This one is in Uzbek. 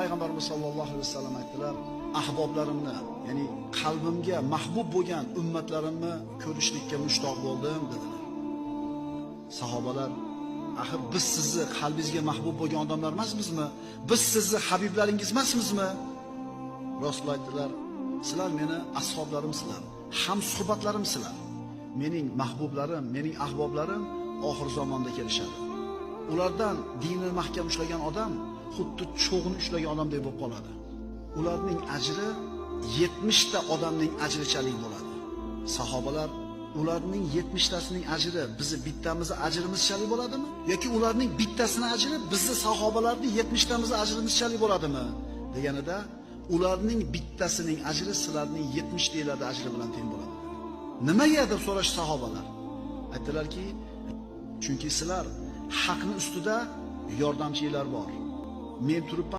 payg'ambarimiz sollallohu alayhi vasallam aytdilar, ahboblarimni, ya'ni qalbimga mahbub bo'lgan ummatlarimni ko'rishlikka mushtoq bo'ldim dedilar. Sahobalar, axir biz sizni qalbingizga mahbub bo'lgan odamlar emasmizmi? Biz sizni habiblaringiz emasmizmi? Rostla aytdilar, sizlar meni ashoblarimsizlar, ham suhbatlarimsizlar. Mening mahbublarim, mening ahboblarim oxir zamonda kelishadi. Ulardan dinni mahkam ushlagan odam xuddi cho'g'ni ushlagan odamdek bo'lib qoladi. Ularning ajri 70 ta odamning ajrichalik bo'ladi. Sahobalar, ularning 70 tasining ajri bizni bittamiz ajrimizchalik bo'ladimi? Yoki ularning bittasining ajri bizni sahobalarning 70 tamiz ajrimizchalik bo'ladimi? Deganida, ularning bittasining ajri sizlarning 70 talarda ajri bilan teng bo'ladi. Nimaga deb so'rash sahobalar. Aytdilarki, chunki sizlar haqning ustida yordamchilar bor. Men turibman